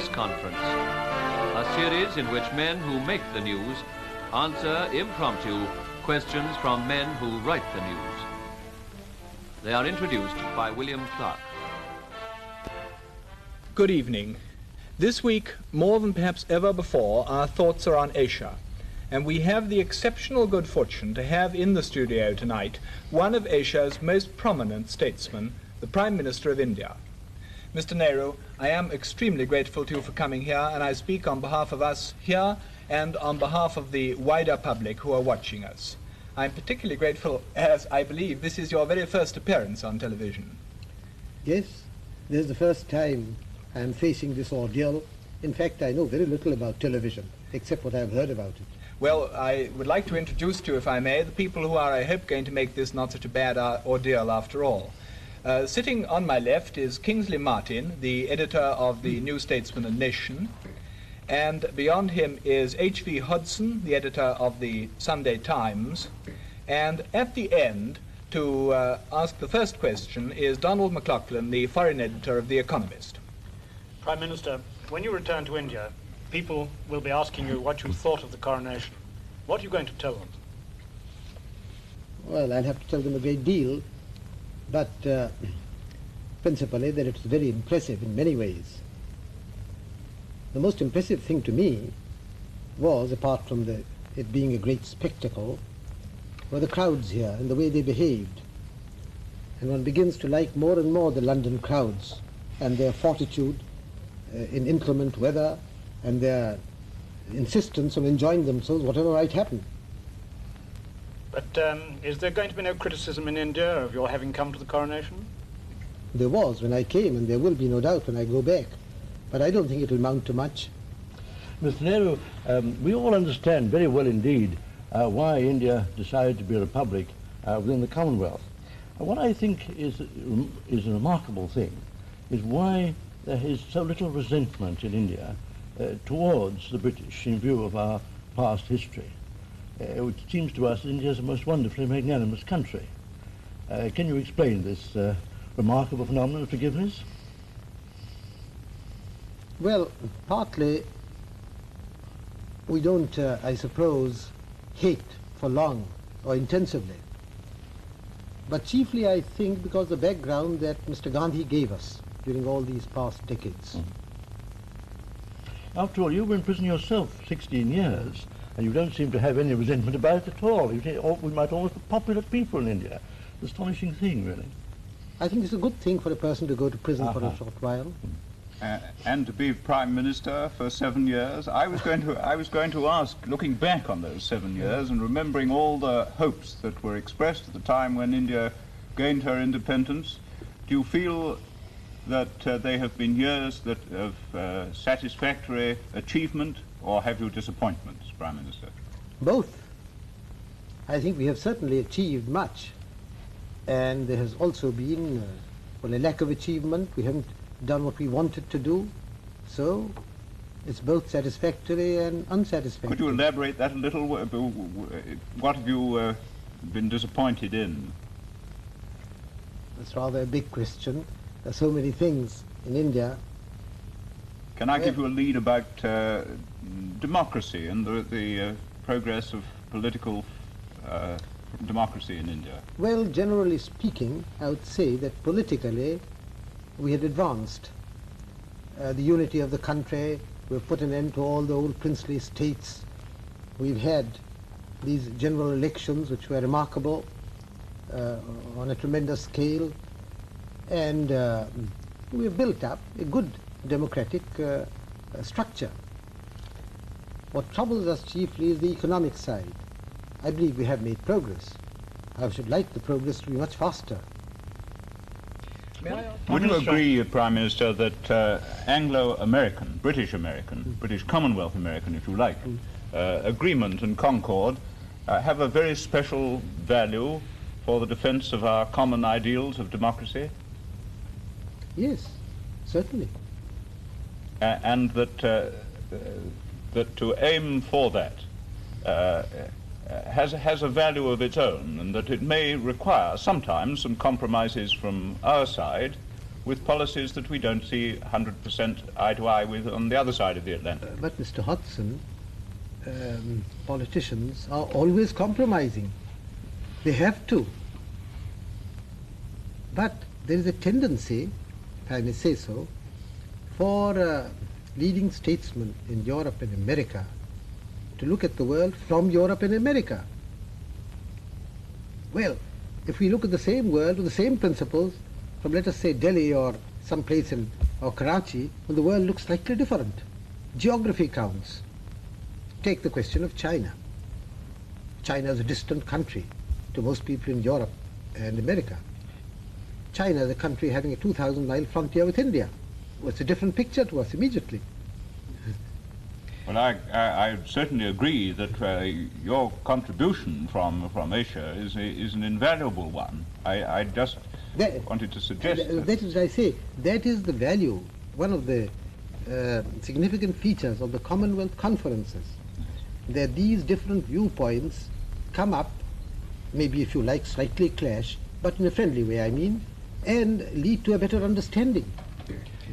Press Conference, a series in which men who make the news answer impromptu questions from men who write the news. They are introduced by William Clark. Good evening. This week, more than perhaps ever before, our thoughts are on Asia. And we have the exceptional good fortune to have in the studio tonight one of Asia's most prominent statesmen, the Prime Minister of India. Mr. Nehru, I am extremely grateful to you for coming here, and I speak on behalf of us here and on behalf of the wider public who are watching us. I'm particularly grateful as I believe this is your very first appearance on television. Yes, this is the first time I'm facing this ordeal. In fact, I know very little about television, except what I've heard about it. Well, I would like to introduce to you, if I may, the people who are, I hope, going to make this not such a bad ordeal after all. Sitting on my left is Kingsley Martin, the editor of the New Statesman and Nation, and beyond him is H.V. Hodson, the editor of the Sunday Times, and at the end, to ask the first question, is Donald McLaughlin, the foreign editor of The Economist. Prime Minister, when you return to India, people will be asking you what you thought of the coronation. What are you going to tell them? Well, I'll have to tell them a great deal, but principally that it's very impressive in many ways. The most impressive thing to me was, apart from it being a great spectacle, were the crowds here and the way they behaved. And one begins to like more and more the London crowds and their fortitude in inclement weather and their insistence on enjoying themselves whatever might happen. But is there going to be no criticism in India of your having come to the coronation? There was when I came, and there will be no doubt when I go back. But I don't think it will amount to much. Mr. Nehru, we all understand very well indeed why India decided to be a republic within the Commonwealth. What I think is a remarkable thing is why there is so little resentment in India towards the British in view of our past history. It seems to us India is a most wonderfully magnanimous country. Can you explain this remarkable phenomenon of forgiveness? Well, partly we don't, I suppose, hate for long or intensively. But chiefly, I think, because the background that Mr. Gandhi gave us during all these past decades. After all, you were in prison yourself 16 years, and you don't seem to have any resentment about it at all. We might almost be popular people in India. Astonishing thing, really. I think it's a good thing for a person to go to prison for a short while. And to be Prime Minister for 7 years. I was going to ask, looking back on those 7 years and remembering all the hopes that were expressed at the time when India gained her independence, do you feel that they have been years of satisfactory achievement, or have you disappointments, Prime Minister? Both. I think we have certainly achieved much, and there has also been a lack of achievement. We haven't done what we wanted to do, so it's both satisfactory and unsatisfactory. Could you elaborate that a little? What have you been disappointed in? That's rather a big question. There are so many things in India. Can I give you a lead about democracy and the progress of political democracy in India? Well, generally speaking, I would say that politically we had advanced. The unity of the country, we've put an end to all the old princely states. We've had these general elections which were remarkable on a tremendous scale, and we've built up a good democratic structure. What troubles us chiefly is the economic side. I believe we have made progress. I should like the progress to be much faster. Would you agree, Prime Minister, that Anglo-American, British-American, British Commonwealth American, if you like, agreement and concord have a very special value for the defense of our common ideals of democracy? Yes, certainly. And that to aim for that has a value of its own, and that it may require sometimes some compromises from our side with policies that we don't see 100% eye to eye with on the other side of the Atlantic. But Mr. Hodgson, politicians are always compromising. They have to. But there is a tendency, if I may say so, for leading statesmen in Europe and America to look at the world from Europe and America. Well, if we look at the same world with the same principles from, let us say, Delhi or some place or Karachi, well, the world looks slightly different. Geography counts. Take the question of China. China is a distant country to most people in Europe and America. China is a country having a 2,000-mile frontier with India. Well, it's a different picture to us immediately. Well, I certainly agree that your contribution from Asia is an invaluable one. I just wanted to suggest that is what I say. That is the value, one of the significant features of the Commonwealth conferences, that these different viewpoints come up, maybe if you like slightly clash, but in a friendly way, I mean, and lead to a better understanding.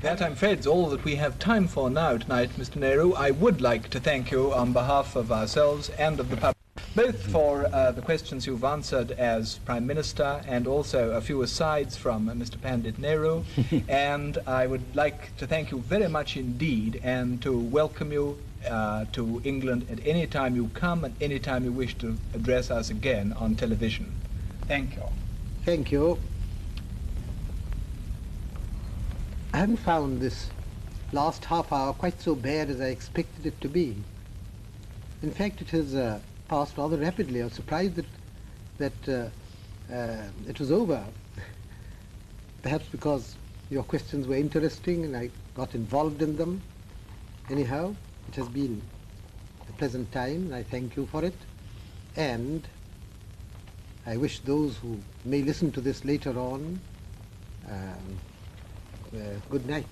That, I'm afraid, is all that we have time for now tonight, Mr. Nehru. I would like to thank you on behalf of ourselves and of the public, both for the questions you've answered as Prime Minister and also a few asides from Mr. Pandit Nehru. And I would like to thank you very much indeed and to welcome you to England at any time you come and any time you wish to address us again on television. Thank you. Thank you. I haven't found this last half hour quite so bad as I expected it to be. In fact, it has passed rather rapidly. I was surprised that it was over. Perhaps because your questions were interesting and I got involved in them. Anyhow, it has been a pleasant time and I thank you for it. And I wish those who may listen to this later on good night.